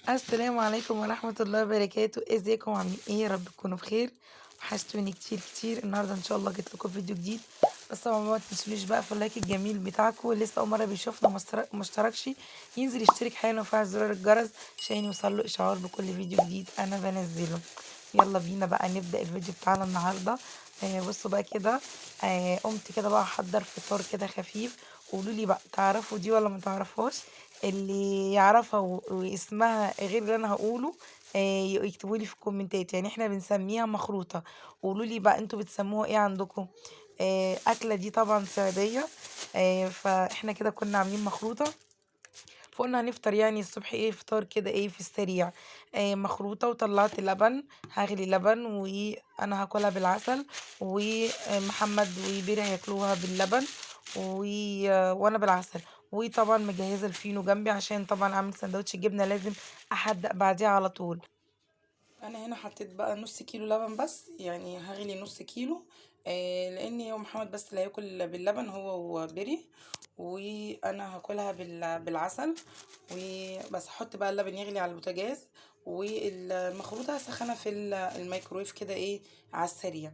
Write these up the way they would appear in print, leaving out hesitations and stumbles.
السلام عليكم ورحمة الله وبركاته، ازيكم عاملين ايه؟ يا رب تكونوا بخير. وحشتوني كتير كتير. النهارده ان شاء الله جيت لكم فيديو جديد. بس طبعا ما تنسونيش بقى في اللايك الجميل بتاعكم، واللي لسه اول مره بيشوفنا وما اشتركش ينزل يشترك حالا ويفعل زرار الجرس عشان يوصل له اشعار بكل فيديو جديد انا بنزله. يلا بينا بقى نبدأ الفيديو بتاعنا النهارده. بصوا بقى كده. قمت كده بقى احضر فطار كده خفيف. قولوا لي بقى تعرفوا دي ولا ما تعرفوش؟ اللي يعرفها واسمها غير اللي انا هقوله يكتبوا لي في الكومنتات. يعني احنا بنسميها مخروطة. قولوا لي بقى انتوا بتسموها ايه عندكم؟ اكلة دي طبعا صعيدية. فاحنا كده كنا عاملين مخروطة. فقلنا هنفطر يعني الصبح ايه فطار كده ايه في السريع. مخروطة وطلعت لبن. هغلي لبن وانا هاكلها بالعسل. ومحمد وبيري هياكلوها باللبن وانا بالعسل. وطبعا مجهزة الفينو جنبي عشان طبعا اعمل سندوتش جبنة لازم احدق بعديها على طول. انا هنا حطيت بقى نص كيلو لبن، بس يعني هغلي نص كيلو. لان هو محمد بس اللي هياكل باللبن هو وبري. وانا هاكلها بالعسل. وبس هحط بقى اللبن يغلي على البوتاجاز. والمخروطه هسخنها في الميكرويف كده ايه على السريع.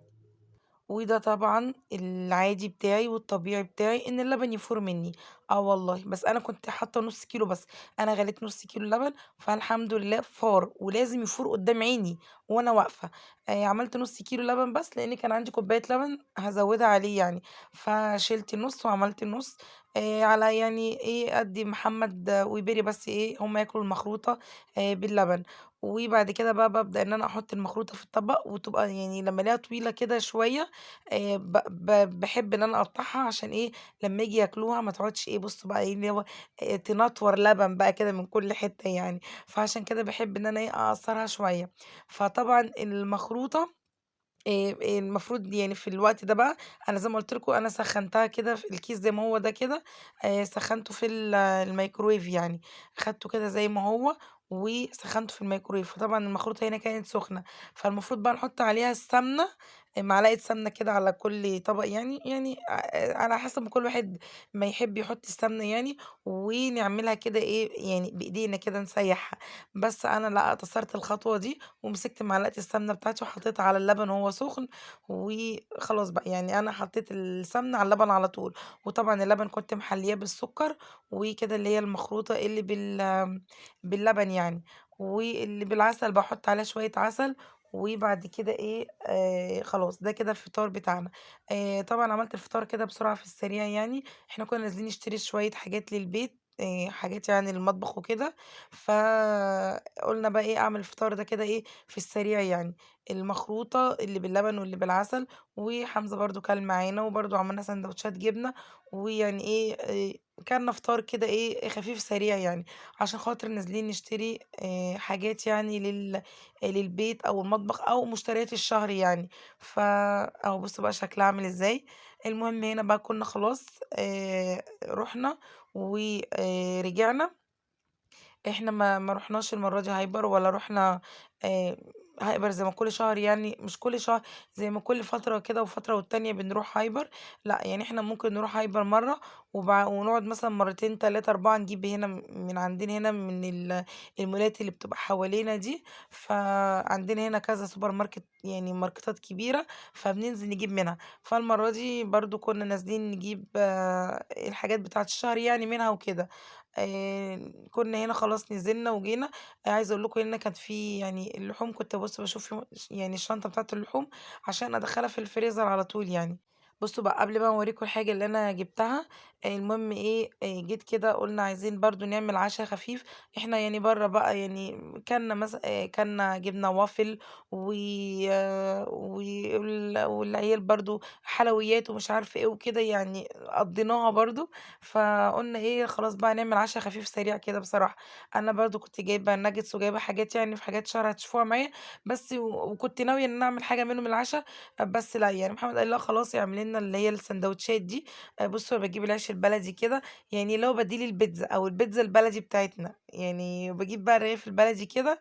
وده طبعا العادي بتاعي والطبيعي بتاعي ان اللبن يفور مني. اه والله بس انا كنت حاطه نص كيلو بس. انا غليت نص كيلو لبن فالحمد لله فار ولازم يفور قدام عيني وانا واقفه. عملت نص كيلو لبن بس لان كان عندي كوبايه لبن هزودها عليه يعني. فشلت النص وعملت النص. على يعني ايه ادي محمد وبيري بس ايه هم ياكلوا المخروطه باللبن. وبعد كده بقى ببدأ ان انا احط المخروطه في الطبق وتبقى يعني لما الاقيها طويله كده شويه. ب ب باحب إن أنا أقطّعها عشان إيه، لمّا ييجوا ياكلوها ما تقعدش إيه، بُصّوا بقى إيه اللي هو تنطور لبن بقى كده من كل حتّة يعني. فعشان كده باحب إن أنا إيه، أقصّرها شوية. فطبعًا المخروطة المفروض يعني في الوقت ده بقى أنا زي ما قُلت لكم أنا سخّنتها كده في الكيس زي ما هو ده كده. سخّنته في الميكروويف يعني. أخدته كده زي ما هو وسخّنته في الميكروويف. فطبعًا المخروطة هنا كانت سخنة. فالمفروض بقى نحُط عليها السمنة. معلقة سمنة كده على كل طبق يعني على حسب ما كل واحد ما يحب يحُط السمنة يعني. ونعملها كده إيه، يعني بإيدينا كده نسيّحها. بس أنا لأ، اختصرت الخطوة دي ومسكت معلقة السمنة بتاعتي وحطيتها على اللبن وهو سخن. وخلاص بقى يعني أنا حطيت السمنة على اللبن على طول. وطبعًا اللبن كنت محلياه بالسكر. وكده اللي هي المخروطة اللي باللبن يعني. واللي بالعسل باحط عليها شوية عسل. وبعد كده إيه، خلاص ده كده الفطار بتاعنا. طبعًا عملت الفطار كده بسرعة في السريع يعني. إحنا كنا نازلين نشتري شوية حاجات للبيت، حاجات يعني للمطبخ وكده. فقُلنا بقى إيه أعمل الفطار ده كده إيه في السريع يعني. المخروطة اللي باللبن واللي بالعسل. وحمزة برضه كَل معانا وبرضه عملنا ساندوتشات جبنة. ويعني إيه، كَلنا فطار كده إيه خفيف سريع يعني. عشان خاطر نازلين نشتري حاجات يعني للبيت أو المطبخ أو مشتريات الشهر يعني. أهو بُصّوا بقى شكلها عامل إزاي. المهم هنا بقى كنا خلاص رُحنا رجعنا. إحنا ما رُحناش المرّة دي هايبر ولا رُحنا آآ هايبر زي ما كل شهر يعني مش كل شهر. زي ما كل فترة كده وفترة والتانية بنروح هايبر. لأ، يعني إحنا ممكن نروح هايبر مرّة ونقعد مثلًا مرّتين، 3، 4 نجيب هنا من عندنا هنا من المولات اللي بتبقى حوالينا دي. فعندنا هنا كذا سوبر ماركت يعني ماركتات كبيرة. فبننزل نجيب منها. فالمرّة دي برضه كنا نازلين نجيب الحاجات بتاعة الشهر يعني منها وكده. كنا هنا خلاص نزلنا وجينا. عايزة أقول لكم هنا كانت في يعني اللحوم كنت بُص باشوف يعني الشنطة بتاعة اللحوم عشان أدخّلها في الفريزر على طول يعني. بُصّوا بقى قبل بقى ما أوريكم الحاجة اللي أنا جبتها. المهم إيه، جيت كده قُلنا عايزين برضه نعمل عشا خفيف. إحنا يعني برّه بقى يعني كلنا كلنا جبنا وافل و والعيال برضه حلويات ومش عارفة إيه وكده يعني قضيناها برضه. فقُلنا إيه خلاص بقى نعمل عشا خفيف سريع كده بصراحة. أنا برضه كنت جايبة nuggets وجايبة حاجات يعني في حاجات شهر هتشوفوها معايا. بس وكنت ناوية إن أنا أعمل حاجة منهم العشا. بس لأ، يعني محمد قال لأ خلاص اعملي لنا اللي هي الساندوتشات دي. بُصّوا أنا باجيب العيش البلدي كده. يعني اللي هو بديل البيتزا أو البيتزا البلدي بتاعتنا. يعني باجيب بقى الرغيف البلدي كده.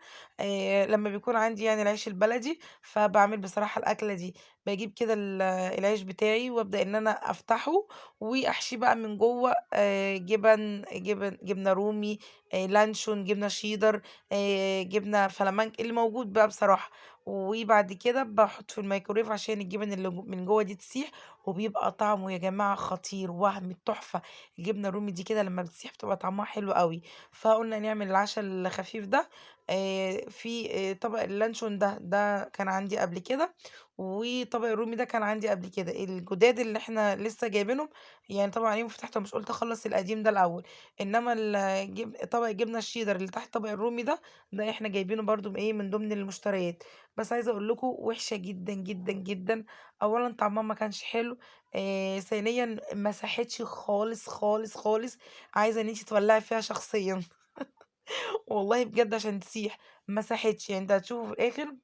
لمّا بيكون عندي يعني العيش البلدي فباعمل بصراحة الأكلة دي. باجيب كده العيش بتاعي وابدا ان انا افتحه واحشيه بقى من جوه جبنه رومي، لانشون، جبنه شيدر، جبنه فلامنك اللي موجود بقى بصراحه. وبعد كده باحط في الميكرويف عشان الجبن اللي من جوه دي تسيح، وبيبقى طعمه يا جماعه خطير وهم تحفه. الجبنه الرومي دي كده لما بتسيح بتبقى طعمها حلو قوي. فقلنا نعمل العشاء الخفيف ده. في طبق اللانشون ده كان عندي قبل كده، وطبق الرومي ده كان عندي قبل كده. الجداد اللي احنا لسه جايبينهم يعني طبعا عليهم فتحته، مش قلت اخلص القديم ده الاول. انما طبق الجبنه الشيدر اللي تحت طبق الرومي ده احنا جايبينه برضو من ضمن المشتريات. بس عايزه اقول لكم وحشه جدا جدا جدا. اولا طعمها ما كانش حلو، ثانيا ما صحتش خالص خالص خالص. عايزه ان انت تولعي فيها شخصيا. والله بجد عشان تسيح ما صحتش. يعني انت هتشوفوا في الاخر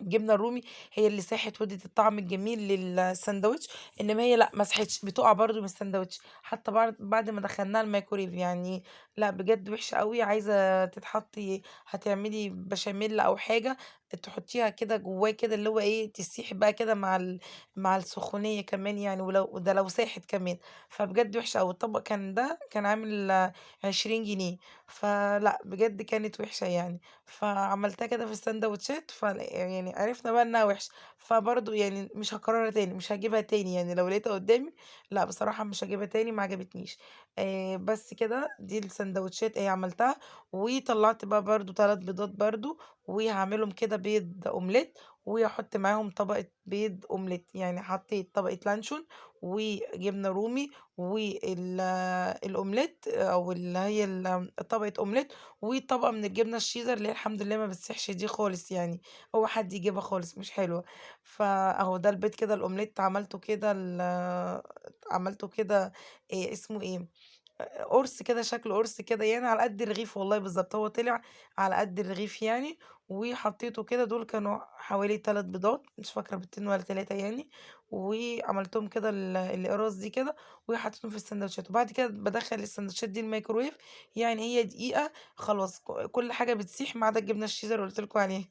الجبنه الرومي هي اللي ساحت ودت الطعم الجميل للساندوتش، انما هي لا مسحتش، بتقع برضو من الساندوتش حتى بعد ما دخلناها الميكرويف يعني. لا بجد وحشه قوي. عايزه تتحطي هتعملي بشاميل او حاجه تحطيها كده جواه كده اللي هو تسيح بقى كده مع السخونيه كمان يعني، ولو ده لو ساحت كمان. فبجد وحشه قوي. الطبق كان عامل 20 جنيه. فلا بجد كانت وحشه يعني. فعملتها كده في الساندوتشات يعني عرفنا بقى انها وحشه. فبرضه يعني مش هكررها تاني، مش هجيبها تاني يعني لو لقيتها قدامي. لا بصراحه مش هجيبها تاني، ما عجبتنيش. بس كده دي السندوتشات عملتها. وطلعت بقى برضه 3 بيضات برضه، وهعملهم كده بيض اومليت، واحط معاهم طبقه بيض اومليت. يعني حطيت طبقه لانشون وجبنه رومي والاومليت او اللي هي طبقه اومليت، وطبقة من الجبنة الشيدر اللي هي الحمد لله ما بتسيحش دي خالص يعني. هو حد يجيبها خالص مش حلوة. فاهو ده البيض كده الاومليت عملته كده عملته كده. اسمه ايه؟ قرص كده، شكل قرص كده يعني على قد الرغيف والله بالظبط. هو طلع على قد الرغيف يعني. وحطيته كده، دول كانوا حوالي 3 بيضات، مش فاكرة بيضتين ولا 3 يعني. وعملتهم كده القراص دي كده، وحطيتهم في السندوتشات. وبعد كده بدخل السندوتشات دي الميكرويف. يعني هي دقيقة خلاص كل حاجة بتسيح ما عدا الجبنة الشيدر اللي قلت لكم عليها.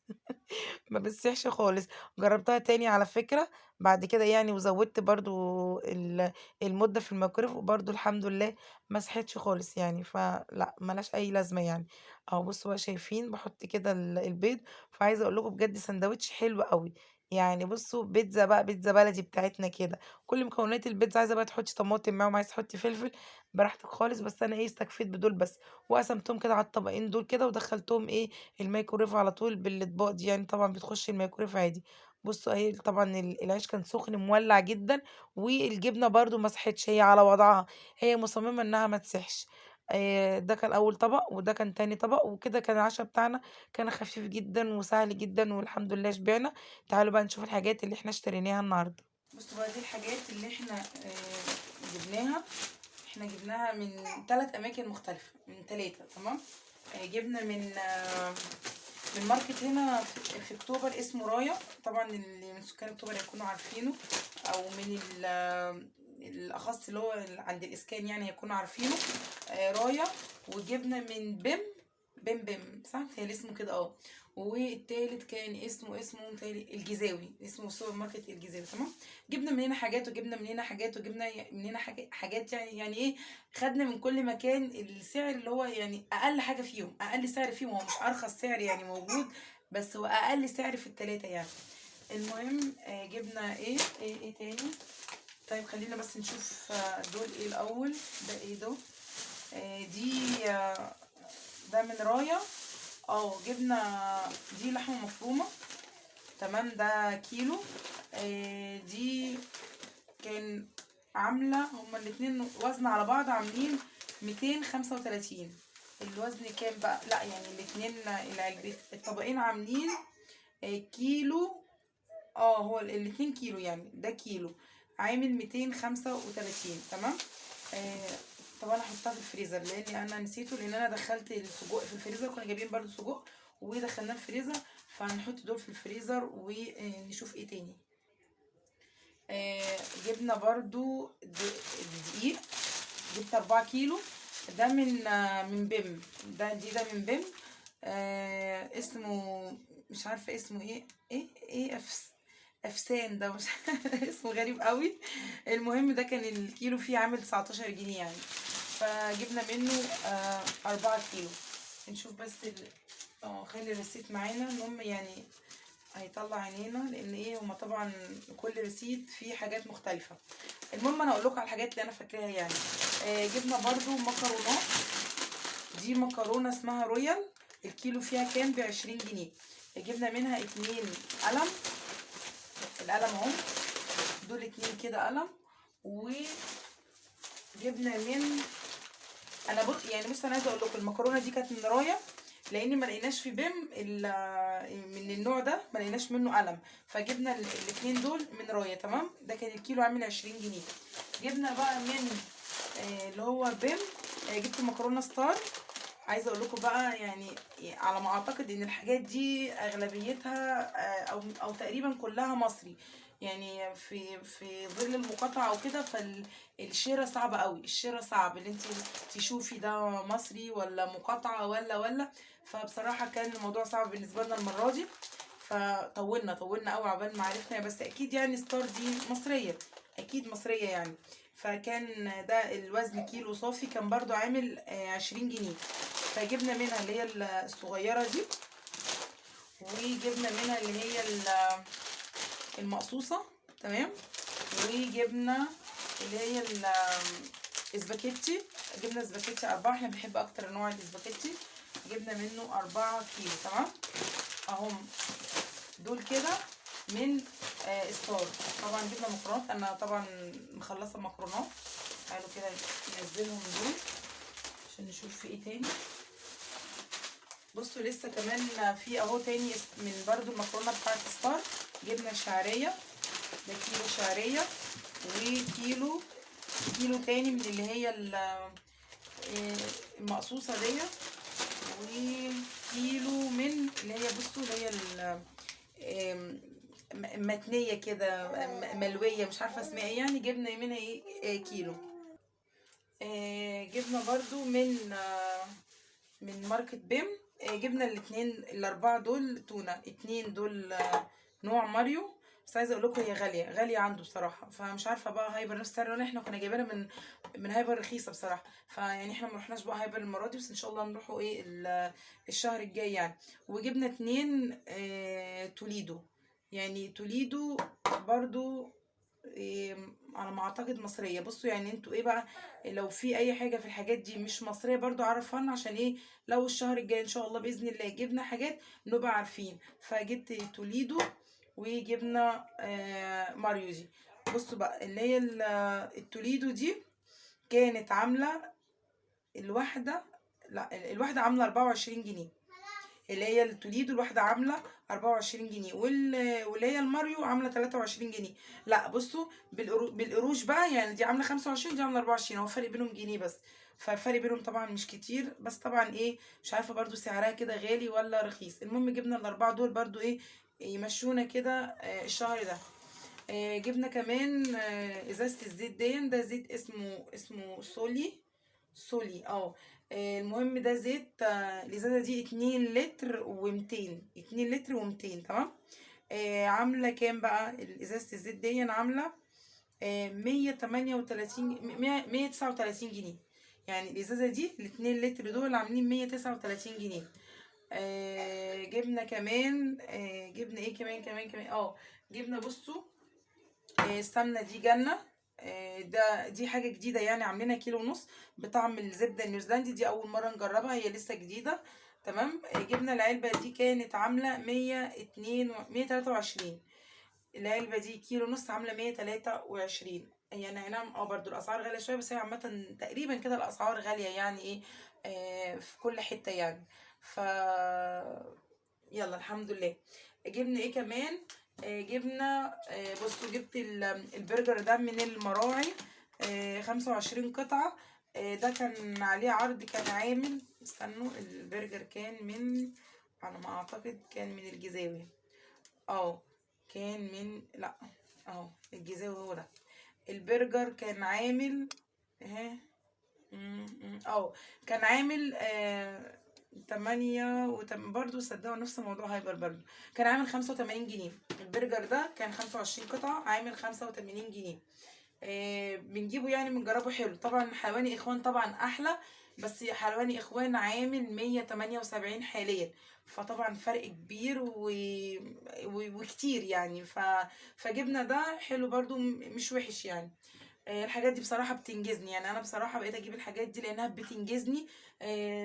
ما بتسيحش خالص. جربتها تاني على فكرة بعد كده يعني، وزودت برضو المدة في الميكرويف، وبرضو الحمد لله ما سحتش خالص يعني. فلا ملهاش اي لازمة يعني. اهو بصوا بقى شايفين بحط كده البيض. فعايزة اقول لكم بجد سندوتش حلو قوي. يعني بصوا بيتزا بقى، بيتزا بلدي بتاعتنا كده. كل مكونات البيتزا. عايزه بقى تحطي طماطم معاهم، عايزه تحطي فلفل براحتك خالص. بس انا استكفيت بدول بس. وقسمتهم كده على الطبقين دول كده، ودخلتهم الميكرويف على طول بالاطباق دي يعني. طبعا بتخش الميكرويف عادي. بصوا اهي طبعا العيش كان سخن مولع جدا. والجبنه برضو ما سحتش، هي على وضعها. هي مصممه انها ما تسحش. ده كان اول طبق، وده كان تاني طبق، وكده كان العشاء بتاعنا. كان خفيف جدا وسهل جدا والحمد لله شبعنا. تعالوا بقى نشوف الحاجات اللي احنا اشتريناها النهارده. بصوا بقى دي الحاجات اللي احنا جبناها. احنا جبناها من 3 اماكن مختلفة، من 3 تمام. جبنا من ماركت هنا في اكتوبر اسمه رايا. طبعا اللي من سكان اكتوبر هيكونوا عارفينه، او من الاخص اللي هو عند الاسكان يعني هيكونوا عارفينه. رايا. وجبنا من بيم صح متهيألي اسمه كده والتالت كان اسمه متهيألي الجزاوي، اسمه سوبر ماركت الجزاوي تمام. جبنا من هنا حاجات وجبنا من هنا حاجات وجبنا من هنا حاجات يعني خدنا من كل مكان السعر اللي هو يعني اقل حاجه فيهم، اقل سعر فيهم. هو مش ارخص سعر يعني موجود، بس هو اقل سعر في ال3 يعني. المهم جبنا ايه تاني. طيب خلينا بس نشوف دول الاول. ده ده دي ده من رايا. جبنا دي لحمه مفرومه تمام، ده كيلو. دي كان عامله هما الاتنين وزن على بعض عاملين 235. الوزن كام بقى؟ لا يعني الاتنين الطبقين عاملين كيلو. هو الاتنين كيلو يعني. ده كيلو عامل 235 تمام. طبعا هحطها في الفريزر لاني انا نسيته، لان انا دخلت السجق في الفريزر. كنا جايبين برضو سجق ودخلناه الفريزر. فهنحط دول في الفريزر ونشوف ايه تاني. جبنا برضو دقيق. جبت 4 كيلو. ده من بيم. ده من بيم. اسمه مش عارفه اسمه ايه افسان ده، مش اسمه غريب قوي. المهم ده كان الكيلو فيه عامل 19 جنيه يعني، فجبنا منه 4 كيلو. نشوف بس خلي الريسيت معانا. المهم يعني هيطلع عينينا، لان ايه هما طبعا كل ريسيت فيه حاجات مختلفة. المهم انا هقول لكم على الحاجات اللي انا فاكراها يعني. جبنا برضو مكرونات. دي مكرونة اسمها رويال، الكيلو فيها كام؟ ب20 جنيه. جبنا منها 2 قلم. القلم اهو، دول 2 كده قلم. وجبنا من، انا يعني بص انا عايزه اقول لكم المكرونه دي كانت من رايه، لان ما لقيناش في بيم من النوع ده، ما لقيناش منه قلم، فجبنا الاثنين دول من رايه. تمام، ده كان الكيلو عامل 20 جنيه. جبنا بقى من اللي هو بيم، جبت مكرونه ستار. عايزه اقول لكم بقى يعني على ما اعتقد ان الحاجات دي اغلبيتها او تقريبا كلها مصري، يعني في ظل المقاطعه او كده، فالشراء صعب قوي. الشراء صعب اللي انت تشوفي ده مصري ولا مقاطعه ولا. فبصراحه كان الموضوع صعب بالنسبه لنا المره دي، فطولنا قوي عقبال ما عرفنا. بس اكيد يعني ستار دي مصريه، اكيد مصريه يعني. فكان ده الوزن كيلو صافي كان برضو عامل 20 جنيه. فجبنا منها اللي هي الصغيرة دي، وجبنا منها اللي هي المقصوصة. تمام، وجبنا اللي هي الاسباجيتي. جبنا اسباجيتي 4، احنا بنحب اكتر نوع الاسباجيتي. جبنا منه 4 كيلو. تمام اهم، دول كده من ستار. طبعا جبنا مكرونات، انا طبعا مخلصه مكرونات. تعالوا كده ننزلهم دول عشان نشوف في ايه تاني. بصوا لسه كمان في اهو تاني من برضو المكرونه بتاعت ستار. جبنا شعريه، ده كيلو شعريه، وكيلو تاني من اللي هي المقصوصه دي، وكيلو من اللي هي بصوا اللي هي متنيه كده، ملويه، مش عارفه اسمها ايه يعني. جبنا منها ايه كيلو. جبنا برضو من ماركة بيم. جبنا الاربعة دول تونة، 2 دول نوع ماريو. بس عايزه اقول لكم هي غاليه عنده بصراحه، فمش عارفه بقى هايبر نفس السعر، احنا كنا جايبينها من هايبر رخيصه بصراحه. فيعني احنا ما رحناش بقى هايبر المره دي، بس ان شاء الله نروحوا ايه الشهر الجاي يعني. وجبنا 2 توليدو. يعني توليدو برضو على ما اعتقد مصريه. بصوا يعني انتوا ايه بقى، لو في اي حاجه في الحاجات دي مش مصريه برضو عرفها لنا، عشان ايه لو الشهر الجاي ان شاء الله باذن الله جبنا حاجات نبقى عارفين. فجبت توليدو، وجبنا ماريو دي. بصوا بقى اللي هي التوليدو دي كانت عامله الواحده، لا الواحده عامله 24 جنيه. اللي هي التوليدو الواحدة عاملة 24 جنيه، واللي هي الماريو عاملة 23 جنيه. لا بصوا بالقروش بقى، يعني دي عاملة 25 دي عاملة 24، هو فرق بينهم جنيه بس. فالفرق بينهم طبعا مش كتير، بس طبعا ايه مش عارفة برضو سعرها كده غالي ولا رخيص. المهم جبنا الأربعة دول برضو ايه يمشونا كده الشهر ده. جبنا كمان ازازة الزيت دي، ده زيت اسمه سولي المهم ده زيت الازازه دي 2 لتر و200، 2 لتر و200. تمام عامله كام بقى ازازه الزيت دي؟ عامله 138 139 جنيه. يعني الازازه دي ال2 لتر دول عاملين 139 جنيه. جبنا كمان جبنا ايه كمان جبنا بصوا السمنه دي جنه. دي حاجه جديده يعني، عاملينها كيلو ونص بطعم الزبده النيوزيلندي. دي اول مره نجربها، هي لسه جديده. تمام جبنا العلبه دي كانت عامله 123. العلبه دي كيلو ونص عامله 123. يعني نعم برضو الاسعار غاليه شويه، بس هي عامه تقريبا كده الاسعار غاليه يعني ايه في كل حته يعني. ف يلا الحمد لله. جبنا ايه كمان؟ جبنا بصوا جبت البرجر ده من المراعي 25 قطعة. ده كان عليه عرض، كان عامل استنوا البرجر كان من، على ما اعتقد كان من الجزاوي. اه كان من، لا الجزاوي هو ده. البرجر كان عامل ها كان عامل برضه صدقوا نفس موضوع هايبر برضه، كان عامل 85 جنيه. البرجر ده كان 25 قطعة عامل 85 جنيه. بنجيبه يعني بنجربه حلو. طبعا حلواني اخوان طبعا احلى، بس حلواني اخوان عامل 178 حاليا، فطبعا فرق كبير وكتير يعني. فجبنا ده حلو برضو، مش وحش يعني. الحاجات دي بصراحة بتنجزني يعني. أنا بصراحة بقيت أجيب الحاجات دي لأنها بتنجزني.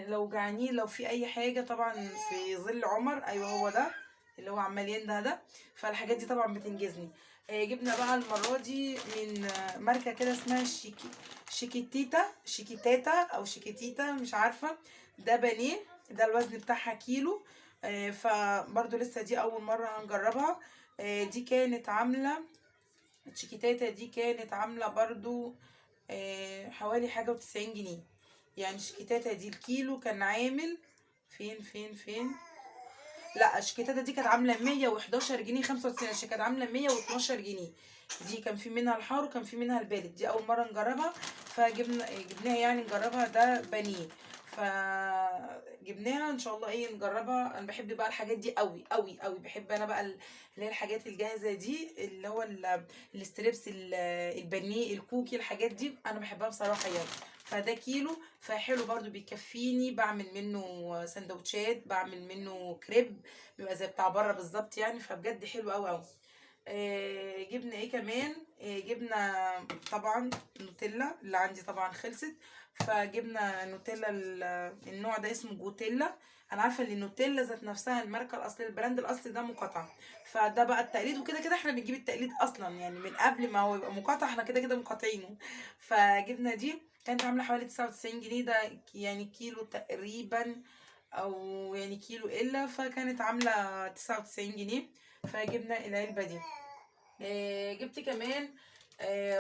لو جعانين، لو في أي حاجة، طبعا في ظل عمر، أيوه هو ده اللي هو عمال ينده. فالحاجات دي طبعا بتنجزني. جبنا بقى المرة دي من ماركة كده اسمها شيكيتاتا أو شيكيتيتا، مش عارفة. ده بانيه، ده الوزن بتاعها كيلو. فبرضو لسه دي أول مرة هنجربها. دي كانت عاملة، الشيكيتاتا دي كانت عاملة برضو حوالي حاجة و90 جنيه. يعني الشيكيتاتا دي الكيلو كان عامل فين. لا، الشيكيتاتا دي كانت عاملة 111 جنيه 95 قرش، كانت عاملة 112 جنيه. دي كان في منها الحار وكان في منها البارد، دي أول مرة نجربها. جبناها يعني نجربها. ده بانيه، فجبناها ان شاء الله ايه نجربها. انا بحب بقى الحاجات دي قوي قوي قوي. بحب انا بقى اللي هي الحاجات الجاهزه دي، اللي هو الستريبس، البانيه، الكوكي، الحاجات دي انا بحبها بصراحه يعني. فده كيلو، فحلو برضو بيكفيني. بعمل منه سندوتشات، بعمل منه كريب، بيبقى زي بتاع بره بالظبط يعني. فبجد حلو قوي قوي. جبنا ايه كمان؟ جبنا طبعا نوتيلا اللي عندي طبعا خلصت. فجبنا نوتيلا النوع ده اسمه جوتيلا. انا عارفه ان النوتيلا ذات نفسها الماركه الاصليه، البراند الاصلي ده مقاطعه. فده بقى التقليد، وكده كده احنا بنجيب التقليد اصلا يعني من قبل ما هو يبقى مقاطع، احنا كده كده مقاطعينه. فجبنا دي كانت عامله حوالي 99 جنيه. ده يعني كيلو تقريبا، او يعني كيلو الا، فكانت عامله 99 جنيه. فجبنا العلبه دي. جبت كمان،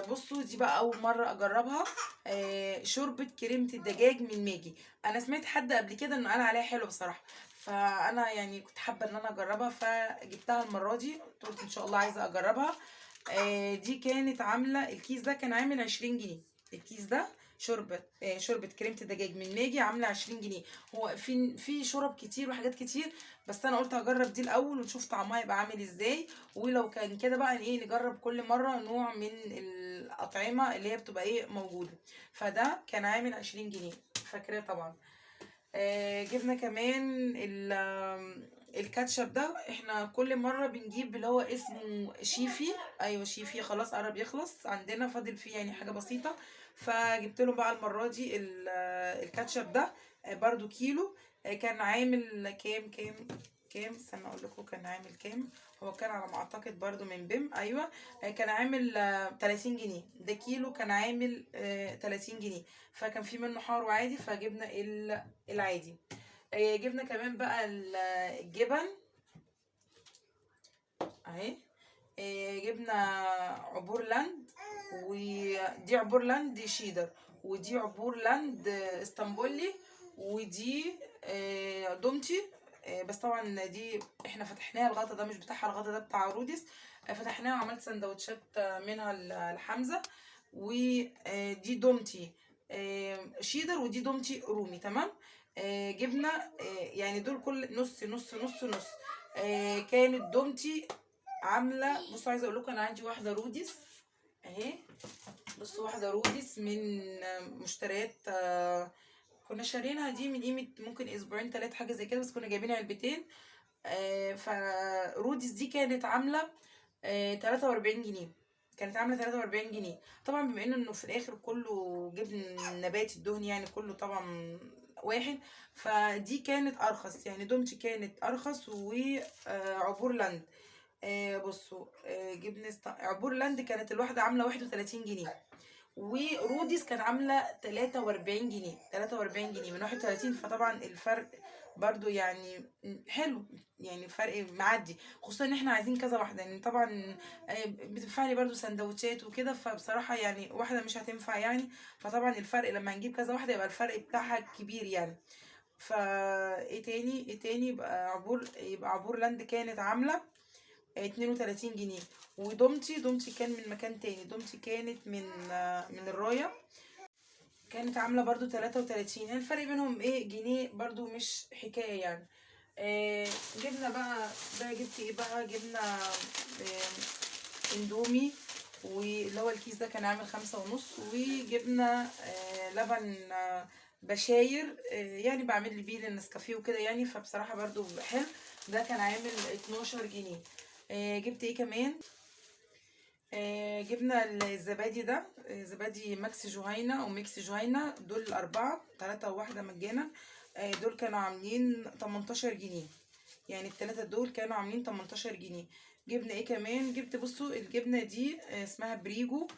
بصوا دي بقى اول مره اجربها. شوربه كريمه الدجاج من ماجي. انا سمعت حد قبل كده انه قال عليها حلو بصراحه، فانا يعني كنت حابه ان انا اجربها، فجبتها المره دي. قلت ان شاء الله عايزه اجربها. دي كانت عامله، الكيس ده كان عامل 20 جنيه. الكيس ده شوربه كريمه الدجاج من ماجي عامله 20 جنيه. هو في شرب كتير وحاجات كتير، بس انا قلت هجرب دي الاول ونشوف طعمها يبقى عامل ازاي. ولو كان كده بقى ايه نجرب كل مره نوع من الاطعمه اللي هي بتبقى ايه موجوده. فده كان عامل 20 جنيه، فاكراه طبعا. جبنا كمان الكاتشب ده. احنا كل مره بنجيب اللي هو اسمه شيفي. ايوه شيفي، خلاص قرب يخلص عندنا، فاضل فيه يعني حاجه بسيطه. فجبت له بقى المره دي الكاتشب ده. برضو كيلو. كان عامل كام استنى اقول لكم كان عامل كام. هو كان على ما اعتقد برضو من بيم، ايوه. كان عامل 30 جنيه. ده كيلو كان عامل 30 جنيه. فكان في منه حار وعادي، فجبنا العادي. جبنا كمان بقى الجبن اهي. جبنا عبور لاند، ودي عبور لاند شيدر، ودي عبور لاند اسطنبولي، ودي دومتي. بس طبعا دي احنا فتحناها، الغطا ده مش بتاعها، الغطا ده بتاع رودس. فتحناها وعملت سندوتشات منها لحمزة. ودي دومتي شيدر، ودي دومتي رومي، تمام. جبنا يعني دول كل نص نص نص نص. كانت دومتي عامله، بصوا عايزه اقول لكم انا عندي واحده رودس اهي. بصوا واحده رودس من مشتريات، كنا شارينها دي من قيمه ممكن اسبوعين 3 حاجه زي كده، بس كنا جايبين علبتين. فرودس دي كانت عامله 43 جنيه. كانت عامله 43 جنيه. طبعا بما انه في الاخر كله جبن نباتي الدهن يعني، كله طبعا واحد. فدي كانت ارخص يعني، دومتي كانت ارخص، وعبور لاند بصوا عبور لاند كانت الواحده عامله 31 جنيه. وروديس كانت عامله 43 جنيه. 43 جنيه من 31، فطبعا الفرق برضو يعني حلو. يعني فرق معدي، خصوصا ان احنا عايزين كذا واحده يعني. طبعا بتنفع لي برضو سندوتشات وكده، فبصراحه يعني واحده مش هتنفع يعني. فطبعا الفرق لما نجيب كذا واحده يبقى الفرق بتاعها كبير يعني. ايه تاني يبقى عبور لاند كانت عامله 32 جنيه. ودومتي كان من مكان تاني. دومتي كانت من الرايه. كانت عامله برضو 33. يعني الفرق بينهم ايه جنيه برضو، مش حكايه يعني. جبنا بقى، ده جبت ايه بقى، جبنا اندومي، واللي هو الكيس ده كان عامل 5.5. وجبنا لبن بشاير، يعني بعمل لي بيه النسكافيه وكده يعني، فبصراحة برضو حلو. ده كان عامل 12 جنيه. جبت ايه كمان، جبنا الزبادي ده، زبادي ماكس جهينة او ميكس جهينة، دول الاربعة 3 وواحدة مجانا. دول كانوا عاملين 18 جنيه. يعني التلاتة دول كانوا عاملين 18 جنيه. جبنا ايه كمان، جبت بصوا الجبنة دي اسمها بريجو.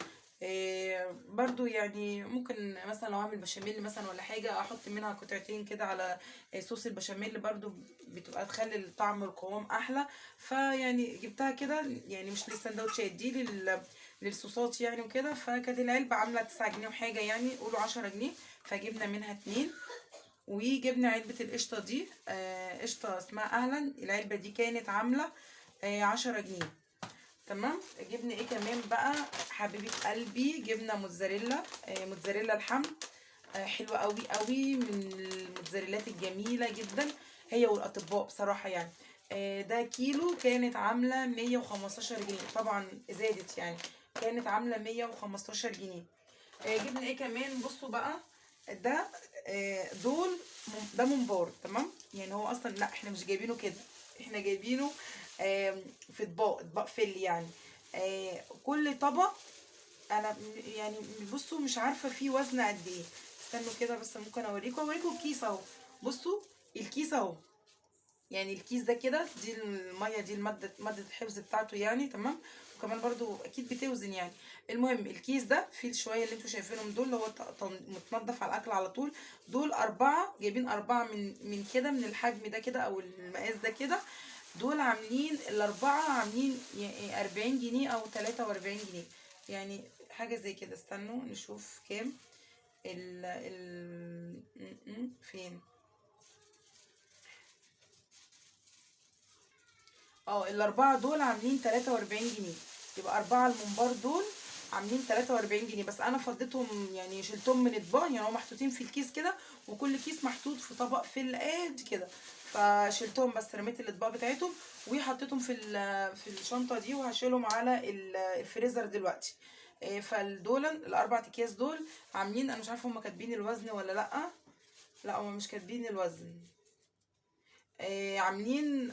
برضو يعني ممكن مثلا لو اعمل بشاميل مثلا ولا حاجة، احط منها قطعتين كده على صوص البشاميل، برضو بتبقى تخلي الطعم والقوام احلى. فيعني جبتها كده، يعني مش للسندوتشات دي، للصوصات يعني وكده. فكانت العلبة عاملة 9 جنيه وحاجة، يعني قولوا 10 جنيه. فجبنا منها 2. وجبنا علبة القشطة دي، قشطة اسمها أهلا. العلبة دي كانت عاملة 10 جنيه. تمام. جبنا ايه كمان بقى حبيبة قلبي، جبنا موتزاريلا، موتزاريلا الحمد، حلوة قوي قوي، من الموتزاريلات الجميلة جدا، هي والأطباء بصراحة يعني. ده كيلو كانت عاملة 115 جنيه، طبعا زادت يعني، كانت عاملة 115 جنيه. جبنا ايه كمان، بصوا بقى، ده دول ده ممبار. تمام. يعني هو اصلا لا، احنا مش جايبينه كده، احنا جايبينه في اطباق فل يعني. كل طبق انا يعني بصوا مش عارفه فيه وزن قد ايه. استنوا كده بس، ممكن اوريكم الكيس اهو. بصوا الكيس اهو، يعني الكيس ده كده، دي الميه دي ماده الحفظ بتاعته يعني. تمام. وكمان برضو اكيد بتوزن يعني. المهم الكيس ده فيه شويه اللي انتوا شايفينهم دول، اللي هو متنضف على الاكل على طول. دول 4، جايبين 4 من كده، من الحجم ده كده او المقاس ده كده. دول عاملين الاربعه عاملين يعني 40 جنيه او 43 جنيه، يعني حاجه زي كده. استنوا نشوف كام فين. الاربعه دول عاملين 43 جنيه. يبقى 4 الممبار دول عاملين 43 جنيه. بس انا فضيتهم يعني، شلتهم من اطباق، يعني هم محطوطين في الكيس كده، وكل كيس محطوط في طبق في القد كده. فشلتهم بس، رميت الاطباق بتاعتهم وحطيتهم في الشنطه دي، وهشيلهم على الفريزر دلوقتي. فالدول الاربع اكياس دول عاملين، انا مش عارفه هم كاتبين الوزن ولا لا. لا هم مش كاتبين الوزن. عاملين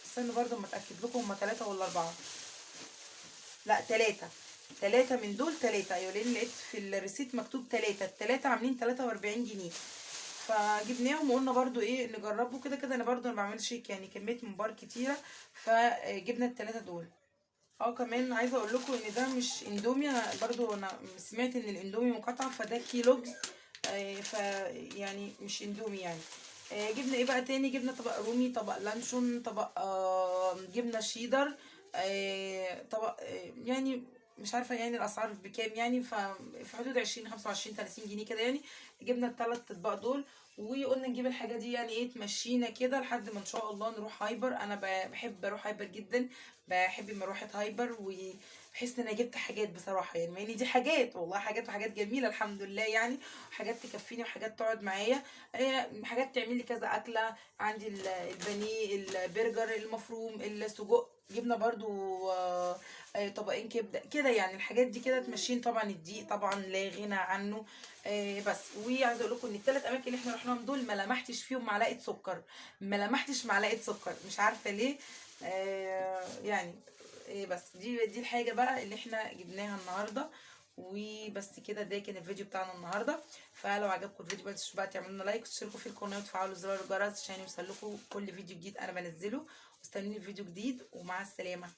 استنوا برضو اما اتاكد لكم، هما 3 ولا 4. لا 3. 3 من دول 3، ايوه، لان لقيت في الريسيت مكتوب 3. التلاتة عاملين 43 جنيه. فجبناهم وقلنا برضو ايه نجربه كده كده. انا برضو ما بعملش يعني كميه ممبار كتيره، فجبنا التلاتة دول. كمان عايزه اقول لكم ان ده مش اندومي. انا برضو سمعت ان الاندومي مقاطعه، فده كيلوجز. ف يعني مش اندومي يعني. جبنا ايه بقى تاني، جبنا طبق رومي، طبق لانشون، طبق جبنه شيدر، طبق يعني مش عارفه يعني الاسعار بكام يعني، في حدود 20 25 30 جنيه كده يعني. جبنا الثلاث اطباق دول. وقلنا نجيب الحاجه دي يعني ايه، تمشينا كده لحد ما ان شاء الله نروح هايبر. انا بحب اروح هايبر جدا، بحب لما اروح هايبر، وبحس ان انا جبت حاجات بصراحه يعني. يعني دي حاجات والله، حاجات وحاجات جميله الحمد لله يعني. حاجات تكفيني وحاجات تقعد معايا. حاجات تعمل لي كذا اكله. عندي البانيه، البرجر المفروم، السجق. جبنا برضو طبقين كبده كده يعني. الحاجات دي كده تمشين. طبعا الدقيق طبعا لا غنى عنه. بس وعايزه اقول لكم ان الثلاث اماكن اللي احنا رحناهم دول ما لمحتش فيهم معلقه سكر. ما لمحتش معلقه سكر، مش عارفه ليه. يعني بس دي الحاجه بقى اللي احنا جبناها النهارده. وبس كده، ده كان الفيديو بتاعنا النهارده. فلو عجبكم الفيديو ما تنسوش بقى تعملوا لنا لايك وتشتركوا في القناه وتفعلوا زر الجرس عشان يوصلكوا كل فيديو جديد انا بنزله. واستنوني في فيديو جديد، ومع السلامه.